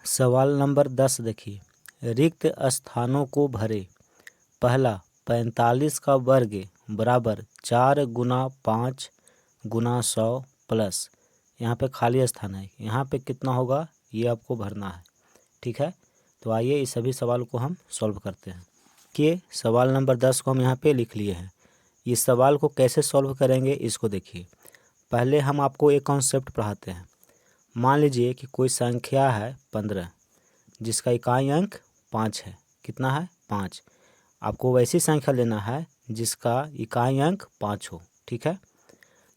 सवाल नंबर 10 देखिए, रिक्त स्थानों को भरे। पहला, 45 का वर्ग बराबर 4 गुना 5 गुना 100 प्लस, यहाँ पे खाली स्थान है, यहाँ पे कितना होगा ये आपको भरना है। ठीक है, तो आइए इस सभी सवाल को हम सॉल्व करते हैं। कि सवाल नंबर 10 को हम यहाँ पे लिख लिए हैं। इस सवाल को कैसे सॉल्व करेंगे इसको देखिए। पहले हम आपको एक कॉन्सेप्ट पढ़ाते हैं। मान लीजिए कि कोई संख्या है 15 जिसका इकाई अंक 5 है। कितना है? 5। आपको वैसी संख्या लेना है जिसका इकाई अंक 5 हो। ठीक है,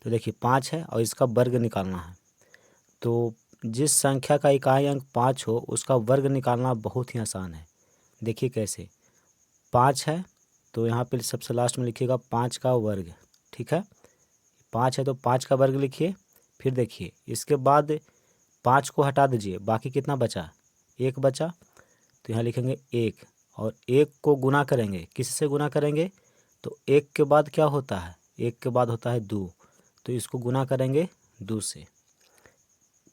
तो देखिए 5 है और इसका वर्ग निकालना है। तो जिस संख्या का इकाई अंक 5 हो उसका वर्ग निकालना बहुत ही आसान है। देखिए कैसे। 5 है तो यहाँ पे सबसे लास्ट में लिखिएगा 5 का वर्ग। ठीक है, 5 है तो 5 का वर्ग लिखिए। फिर देखिए इसके बाद 5 को हटा दीजिए, बाकी कितना बचा? 1 बचा, तो यहाँ लिखेंगे 1 और 1 को गुना करेंगे। किससे गुना करेंगे? तो 1 के बाद क्या होता है? 1 के बाद होता है 2, तो इसको गुना करेंगे 2 से।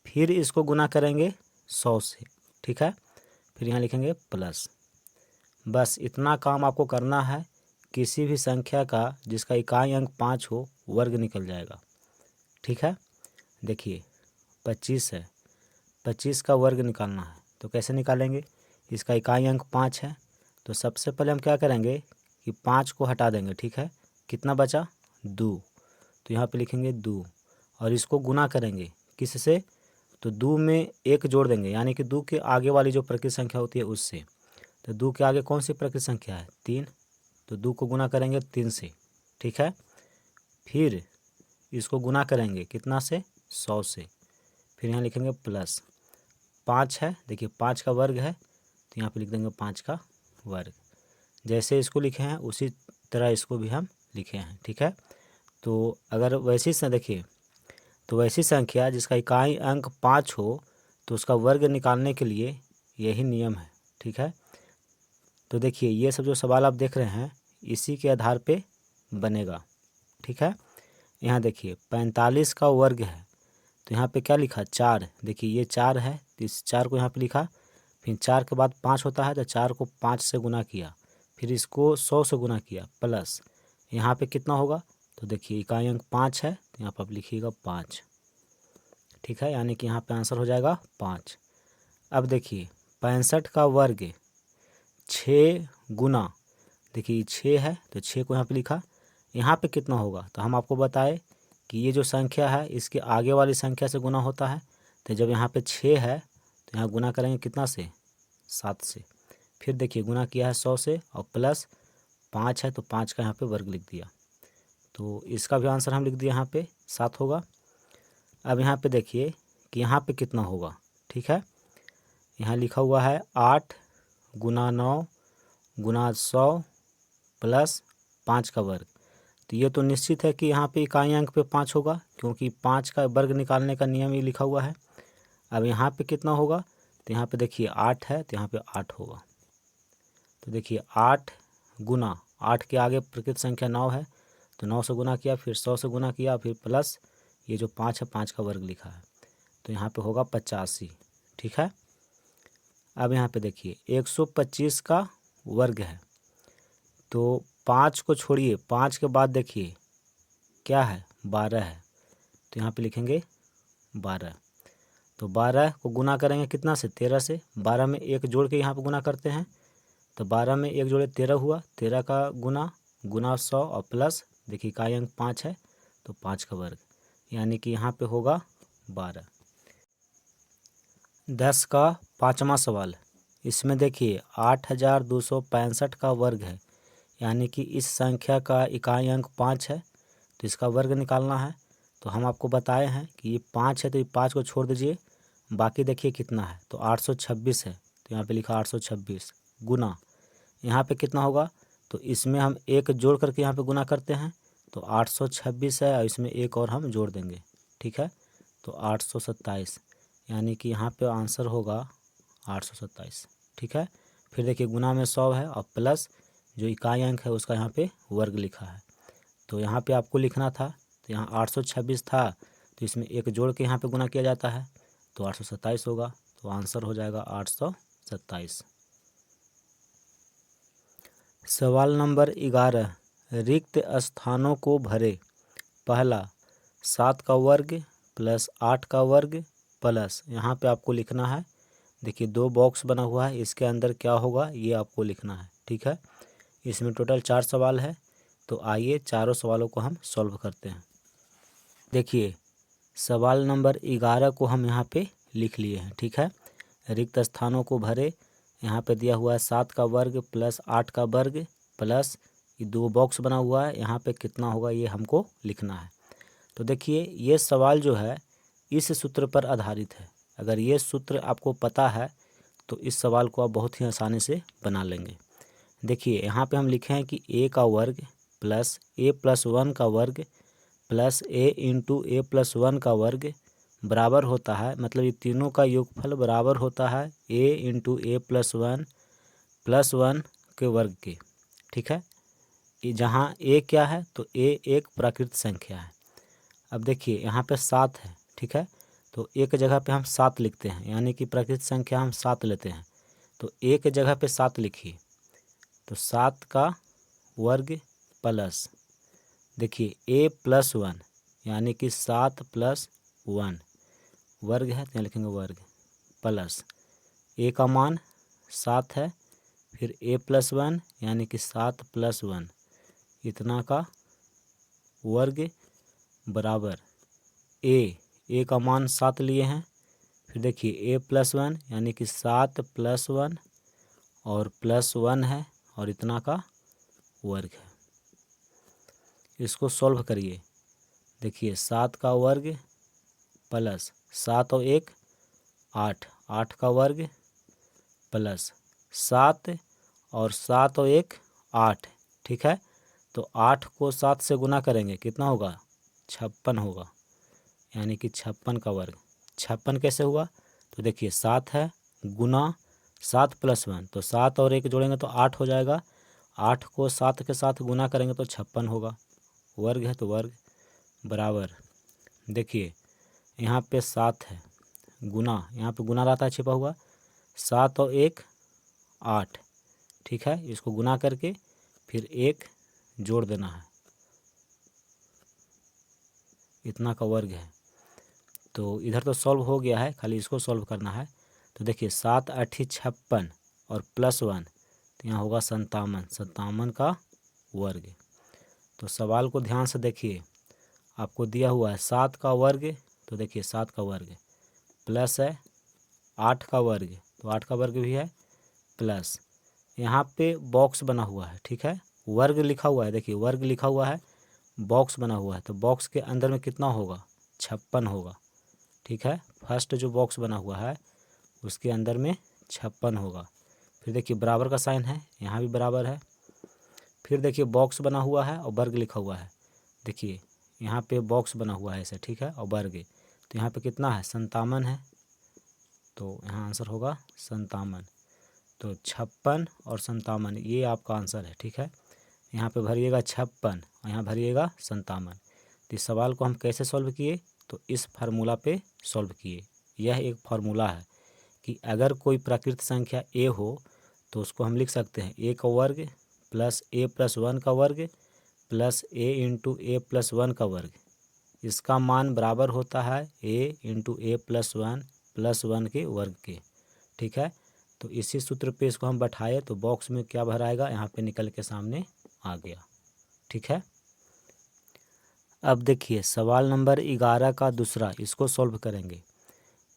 फिर इसको गुना करेंगे 100 से। ठीक है, फिर यहाँ लिखेंगे प्लस। बस इतना काम आपको करना है। किसी भी संख्या का जिसका इकाई अंक 5 हो वर्ग निकल जाएगा। ठीक है, देखिए 25 है, 25 का वर्ग निकालना है तो कैसे निकालेंगे? इसका इकाई अंक 5 है तो सबसे पहले हम क्या करेंगे कि 5 को हटा देंगे। ठीक है, कितना बचा? 2, तो यहाँ पे लिखेंगे 2 और इसको गुना करेंगे किससे? तो 2 में 1 जोड़ देंगे, यानी कि 2 के आगे वाली जो प्रकृत संख्या होती है उससे। तो 2 के आगे कौन सी प्रकृत संख्या है? 3, तो 2 को गुना करेंगे 3 से। ठीक है, फिर इसको गुना करेंगे कितना से? 100 से। फिर यहाँ लिखेंगे प्लस। 5 है, देखिए 5 का वर्ग है तो यहाँ पे लिख देंगे 5 का वर्ग। जैसे इसको लिखे हैं उसी तरह इसको भी हम लिखे हैं। ठीक है, तो अगर वैसी से देखिए, तो वैसी संख्या जिसका इकाई अंक 5 हो तो उसका वर्ग निकालने के लिए यही नियम है। ठीक है, तो देखिए ये सब जो सवाल आप देख रहे हैं इसी के आधार पे बनेगा। ठीक है, यहाँ देखिए 45 का वर्ग है तो यहाँ पे क्या लिखा? 4। देखिए ये 4 है तो इस 4 को यहाँ पे लिखा। फिर 4 के बाद 5 होता है तो 4 को 5 से गुना किया, फिर इसको 100 से गुना किया प्लस। यहाँ पे कितना होगा? तो देखिए इकाई अंक 5 है तो यहाँ पर आप लिखिएगा 5। ठीक है, यानी कि यहाँ पे आंसर हो जाएगा 5। अब देखिए 65 का वर्ग 6 गुना, देखिए 6 है तो 6 को यहाँ पे लिखा। यहाँ पे कितना होगा? तो हम आपको बताए कि ये जो संख्या है इसके आगे वाली संख्या से गुना होता है। तो जब यहाँ पे 6 है तो यहाँ गुना करेंगे कितना से? 7 से। फिर देखिए गुना किया है 100 से और प्लस 5 है तो 5 का यहाँ पे वर्ग लिख दिया। तो इसका भी आंसर हम लिख दिए, यहाँ पे 7 होगा। अब यहाँ पे देखिए कि यहाँ पे कितना होगा। ठीक है, यहाँ लिखा हुआ है 8 गुना 9 गुना 100 प्लस 5 का वर्ग। तो ये तो निश्चित है कि यहाँ पे इकाई अंक पे 5 होगा क्योंकि 5 का वर्ग निकालने का नियम ही लिखा हुआ है। अब यहाँ पे कितना होगा? तो यहाँ पे देखिए 8 है तो यहाँ पे 8 होगा। तो देखिए 8 गुना 8 के आगे प्रकृत संख्या 9 है तो 9 से गुना किया, फिर 100 से गुना किया, फिर प्लस ये जो 5 है 5 का वर्ग लिखा है तो यहाँ पे होगा 85। ठीक है, अब यहाँ पे देखिए 125 का वर्ग है तो 5 को छोड़िए, 5 के बाद देखिए क्या है? 12 है तो यहाँ पे लिखेंगे 12। तो 12 को गुना करेंगे कितना से? 13 से। 12 में 1 जोड़ के यहाँ पे गुना करते हैं तो 12 में 1 जोड़े 13 हुआ। 13 का गुना 100 और प्लस देखिए इकाई अंक 5 है तो 5 का वर्ग, यानी कि यहाँ पे होगा 12। 10 का 5वां सवाल, इसमें देखिए 8265 का वर्ग है, यानी कि इस संख्या का इकाई अंक 5 है तो इसका वर्ग निकालना है। तो हम आपको बताए हैं कि ये 5 है तो ये 5 को छोड़ दीजिए, बाकी देखिए कितना है? तो 826 है तो यहाँ पे लिखा 826 गुना यहाँ पे कितना होगा? तो इसमें हम 1 जोड़ करके यहाँ पे गुना करते हैं तो 826 है और इसमें 1 और हम जोड़ देंगे। ठीक है, तो 827, यानी कि यहाँ पे आंसर होगा 827। ठीक है, फिर देखिए गुना में 100 है और प्लस जो इकाई अंक है उसका यहाँ पे वर्ग लिखा है। तो यहाँ पे आपको लिखना था, तो यहाँ 826 था तो इसमें 1 जोड़ के यहाँ पे गुना किया जाता है तो 827 होगा। तो तो आंसर हो जाएगा 827। सवाल नंबर 11, रिक्त स्थानों को भरे। पहला 7 का वर्ग प्लस 8 का वर्ग प्लस, यहाँ पे आपको लिखना है, देखिए 2 बॉक्स बना हुआ है, इसके अंदर क्या होगा ये आपको लिखना है। ठीक है, इसमें टोटल 4 सवाल है, तो आइए चारों सवालों को हम सॉल्व करते हैं। देखिए सवाल नंबर 11 को हम यहाँ पे लिख लिए हैं। ठीक है, रिक्त स्थानों को भरे, यहाँ पे दिया हुआ है 7 का वर्ग प्लस 8 का वर्ग प्लस ये 2 बॉक्स बना हुआ है, यहाँ पे कितना होगा ये हमको लिखना है। तो देखिए ये सवाल जो है इस सूत्र पर आधारित है। अगर ये सूत्र आपको पता है तो इस सवाल को आप बहुत ही आसानी से बना लेंगे। देखिए यहाँ पे हम लिखे हैं कि a का वर्ग प्लस a+1 का वर्ग प्लस a इंटू a+1 का वर्ग बराबर होता है, मतलब ये तीनों का योगफल बराबर होता है a इंटू a+1 के वर्ग के। ठीक है, ये जहाँ a क्या है तो a एक प्राकृत संख्या है। अब देखिए यहाँ पे 7 है। ठीक है, तो एक जगह पे हम 7 लिखते हैं, यानी कि प्राकृत संख्या हम 7 लेते हैं, तो एक जगह पे 7 लिखिए, तो 7 का वर्ग प्लस, देखिए a+1 यानी कि 7 + 1 वर्ग है, तो यहाँ लिखेंगे वर्ग प्लस a का मान 7 है, फिर a+1 यानी कि 7 + 1 इतना का वर्ग बराबर a का मान 7 लिए हैं, फिर देखिए a+1 यानी कि 7 + 1 और +1 है और इतना का वर्ग है। इसको सॉल्व करिए, देखिए 7 का वर्ग प्लस 7 और 1 8, 8 का वर्ग प्लस 7 और 7 और 1 8। ठीक है, तो 8 को 7 से गुना करेंगे, कितना होगा 56 होगा, यानी कि 56 का वर्ग। 56 कैसे हुआ, तो देखिए 7 है गुना 7 + 1, तो 7 और 1 जोड़ेंगे तो 8 हो जाएगा, 8 को 7 के साथ गुना करेंगे तो 56 होगा, वर्ग है तो वर्ग बराबर। देखिए यहाँ पे 7 है गुना, यहाँ पे गुना रहता है छिपा हुआ, 7 और 1 8। ठीक है, इसको गुना करके फिर 1 जोड़ देना है, इतना का वर्ग है। तो इधर तो सॉल्व हो गया है, खाली इसको सॉल्व करना है। तो देखिए 7 × 8 = 56 और +1, तो यहाँ होगा 57 का वर्ग। तो सवाल को ध्यान से देखिए, आपको दिया हुआ है 7 का वर्ग, तो देखिए 7 का वर्ग प्लस है 8 का वर्ग, तो 8 का वर्ग भी है प्लस, यहाँ पे बॉक्स बना हुआ है। ठीक है, वर्ग लिखा हुआ है, देखिए वर्ग लिखा हुआ है, बॉक्स बना हुआ है, तो बॉक्स के अंदर में कितना होगा 56 होगा। ठीक है, फर्स्ट जो बॉक्स बना हुआ है उसके अंदर में 56 होगा। फिर देखिए बराबर का साइन है, यहाँ भी बराबर है। फिर देखिए बॉक्स बना हुआ है और वर्ग लिखा हुआ है, देखिए यहाँ पे बॉक्स बना हुआ है ऐसे। ठीक है, और वर्ग, तो यहाँ पे कितना है 57 है, तो यहाँ आंसर होगा 57। तो 56 और 57 ये आपका आंसर है। ठीक है, यहाँ पे भरिएगा 56 और यहाँ भरिएगा 57। तो इस सवाल को हम कैसे सॉल्व किए, तो इस फार्मूला पे सॉल्व किए। यह एक फार्मूला है कि अगर कोई प्राकृत संख्या a हो तो उसको हम लिख सकते हैं a का वर्ग प्लस a+1 का वर्ग प्लस a इंटू a+1 का वर्ग, इसका मान बराबर होता है a इंटू a+1 + 1 के वर्ग के। ठीक है, तो इसी सूत्र पे इसको हम बैठाए तो बॉक्स में क्या भर आएगा, यहाँ पे निकल के सामने आ गया। ठीक है, अब देखिए सवाल नंबर 11 का दूसरा, इसको सॉल्व करेंगे।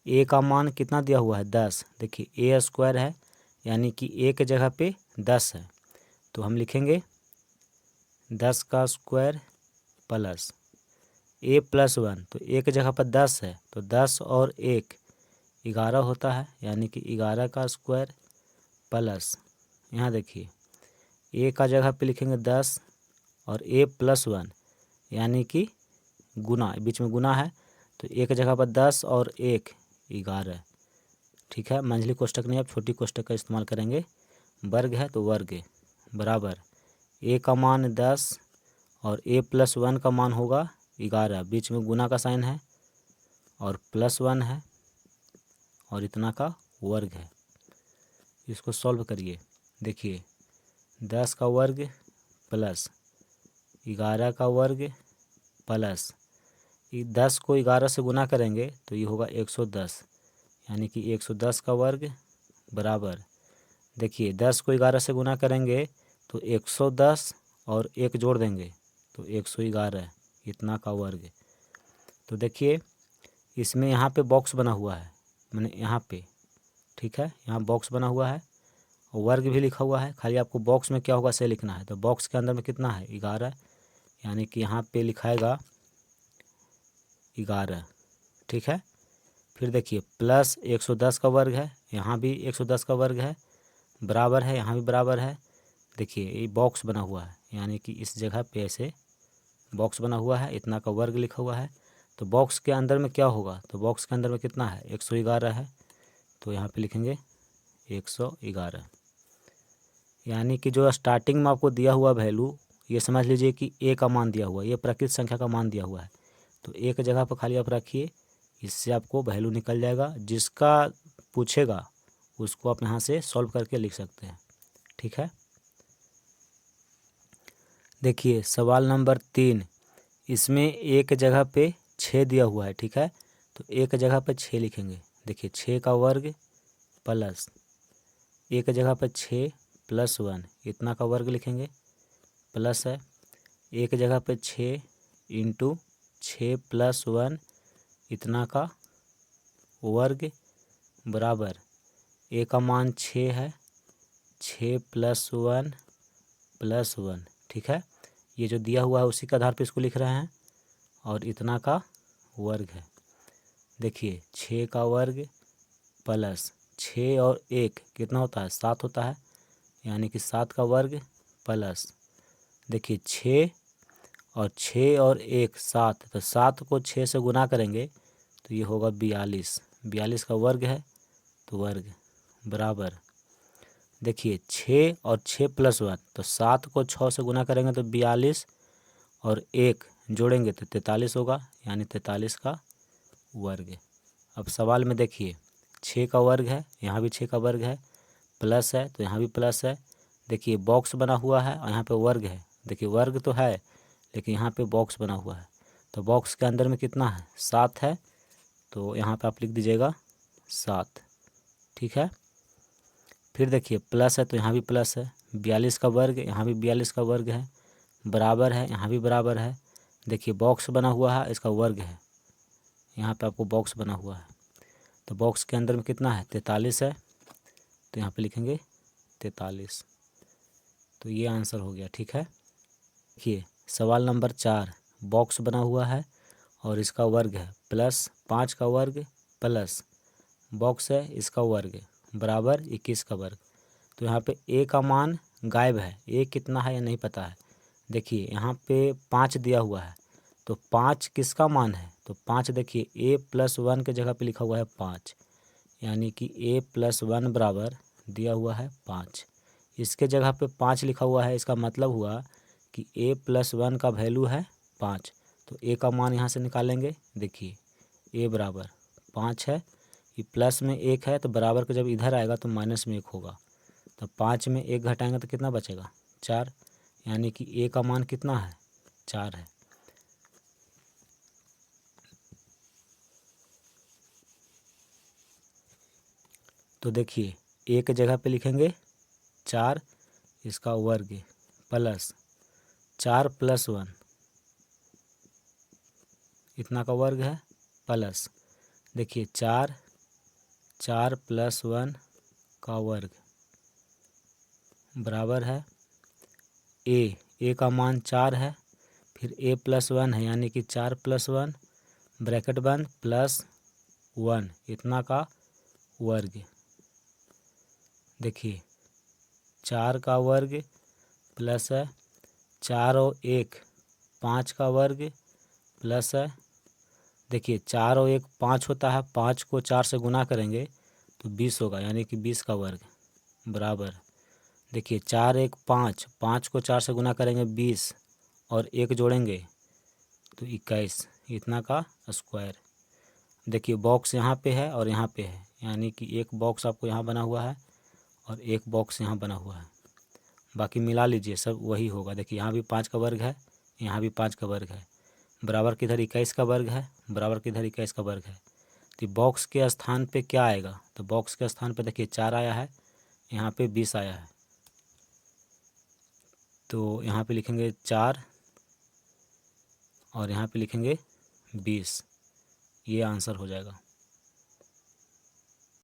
a का मान कितना दिया हुआ है 10, देखिए a² है, यानी कि a के जगह पे 10 है, तो हम लिखेंगे 10 का स्क्वायर प्लस a+1, तो a के जगह पर 10 है, तो 10 और 1 11 होता है, यानी कि 11 का स्क्वायर प्लस, यहाँ देखिए a का जगह पे लिखेंगे 10 और a+1 यानी कि गुना, बीच में गुना है, तो a की जगह पर 10 और 1 11। ठीक है, मंझली कोष्टक नहीं, आप छोटी कोष्टक का इस्तेमाल करेंगे। वर्ग है तो वर्ग बराबर a का मान 10 और a+1 का मान होगा 11, बीच में गुना का साइन है और +1 है और इतना का वर्ग है। इसको सॉल्व करिए। देखिए 10 का वर्ग प्लस 11 का वर्ग प्लस 10 को 11 से गुना करेंगे तो ये होगा 110, यानी कि 110 का वर्ग बराबर, देखिए 10 को 11 से गुना करेंगे तो 110 और 1 जोड़ देंगे तो 111 इतना का वर्ग। तो देखिए इसमें यहाँ पे बॉक्स बना हुआ है, मैंने यहाँ पे, ठीक है, यहाँ बॉक्स बना हुआ है और वर्ग भी लिखा हुआ है। खाली आपको बॉक्स में क्या होगा से लिखना है। तो बॉक्स के अंदर में कितना है 11, यानी कि यहाँ पे लिखाएगा 11, ठीक है। फिर देखिए प्लस 110 का वर्ग है, यहाँ भी 110 का वर्ग है, बराबर है, यहाँ भी बराबर है। देखिए ये बॉक्स बना हुआ है, यानी कि इस जगह पे ऐसे बॉक्स बना हुआ है, इतना का वर्ग लिखा हुआ है। तो बॉक्स के अंदर में क्या होगा, तो बॉक्स के अंदर में कितना है 111 है, तो यहाँ पे लिखेंगे 111। यानी कि जो स्टार्टिंग में आपको दिया हुआ वैल्यू, ये समझ लीजिए कि ए का मान दिया हुआ है, ये प्राकृत संख्या का मान दिया हुआ है, तो एक जगह पर खाली आप रखिए, इससे आपको वैल्यू निकल जाएगा। जिसका पूछेगा उसको आप यहाँ से सॉल्व करके लिख सकते हैं, ठीक है। देखिए सवाल नंबर 3, इसमें एक जगह पे 6 दिया हुआ है, ठीक है, तो एक जगह पे 6 लिखेंगे। देखिए 6 का वर्ग प्लस एक जगह पे 6 प्लस 1 इतना का वर्ग लिखेंगे, प्लस है एक जगह पे 6 इंटू 6 प्लस 1 इतना का वर्ग बराबर, ए का मान 6 है, 6 प्लस 1 प्लस 1, ठीक है। ये जो दिया हुआ है उसी के आधार पे इसको लिख रहे हैं, और इतना का वर्ग है। देखिए 6 का वर्ग प्लस 6 और 1 कितना होता है 7 होता है, यानी कि 7 का वर्ग प्लस, देखिए 6 और 6 और 1 7, तो 7 को 6 से गुना करेंगे तो ये होगा 42, 42 का वर्ग है, तो वर्ग बराबर, देखिए 6 और 6 प्लस 1, तो 7 को 6 से गुना करेंगे तो 42 और 1 जोड़ेंगे तो 43 होगा, यानी 43 का वर्ग। अब सवाल में देखिए 6 का वर्ग है, यहाँ भी 6 का वर्ग है, प्लस है तो यहाँ भी प्लस है। देखिए बॉक्स बना हुआ है और यहाँ पे वर्ग है, देखिए वर्ग तो है लेकिन यहाँ पे बॉक्स बना हुआ है, तो बॉक्स के अंदर में कितना है 7 है, तो यहाँ पे आप लिख दीजिएगा 7, ठीक है। फिर देखिए प्लस है तो यहाँ भी प्लस है, 42 का वर्ग, यहाँ भी 42 का वर्ग है, बराबर है, यहाँ भी बराबर है। देखिए बॉक्स बना हुआ है, इसका वर्ग है, यहाँ पे आपको बॉक्स बना हुआ है, तो बॉक्स के अंदर में कितना है 43 है, तो यहाँ पे लिखेंगे 43, तो ये आंसर हो गया, ठीक है। देखिए सवाल नंबर 4, बॉक्स बना हुआ है और इसका वर्ग है प्लस 5 का वर्ग प्लस बॉक्स है इसका वर्ग बराबर 21 का वर्ग। तो यहाँ पे ए का मान गायब है, ए कितना है या नहीं पता है। देखिए यहाँ पे 5 दिया हुआ है, तो 5 किसका मान है, तो 5 देखिए ए प्लस 1 के जगह पे लिखा हुआ है 5, यानी कि ए प्लस 1 बराबर दिया हुआ है 5, इसके जगह पे 5 लिखा हुआ है, इसका मतलब हुआ कि ए प्लस 1 का वैल्यू है 5, तो ए का मान यहाँ से निकालेंगे। देखिए ए बराबर 5 है, ये प्लस में 1 है, तो बराबर का जब इधर आएगा तो माइनस में 1 होगा, तो 5 में 1 घटाएंगे तो कितना बचेगा 4, यानी कि ए का मान कितना है 4 है। तो देखिए एक जगह पे लिखेंगे 4 इसका वर्ग प्लस 4 प्लस 1 इतना का वर्ग है प्लस, देखिए 4 प्लस 1 का वर्ग बराबर है ए का मान 4 है, फिर ए प्लस 1 है, यानी कि 4 प्लस 1 ब्रैकेट बंद प्लस 1 इतना का वर्ग। देखिए 4 का वर्ग प्लस है 4 और 1 5 का वर्ग प्लस है, देखिए 4 और 1 5 होता है, 5 को 4 से गुना करेंगे तो 20 होगा, यानी कि 20 का वर्ग बराबर, देखिए 4 1 5, 5 को 4 से गुना करेंगे 20 और 1 जोड़ेंगे तो 21 इतना का स्क्वायर। देखिए बॉक्स यहाँ पे है और यहाँ पे है, यानी कि एक बॉक्स आपको यहाँ बना हुआ है और एक बॉक्स यहाँ बना हुआ है, बाकी मिला लीजिए सब वही होगा। देखिए यहाँ भी 5 का वर्ग है, यहाँ भी 5 का वर्ग है, बराबर किधर 21 का वर्ग है, बराबर किधर 21 का वर्ग है। तो बॉक्स के स्थान पे क्या आएगा, तो बॉक्स के स्थान पे देखिए 4 आया है, यहाँ पे 20 आया है, तो यहाँ पे लिखेंगे 4 और यहाँ पे लिखेंगे 20, ये आंसर हो जाएगा।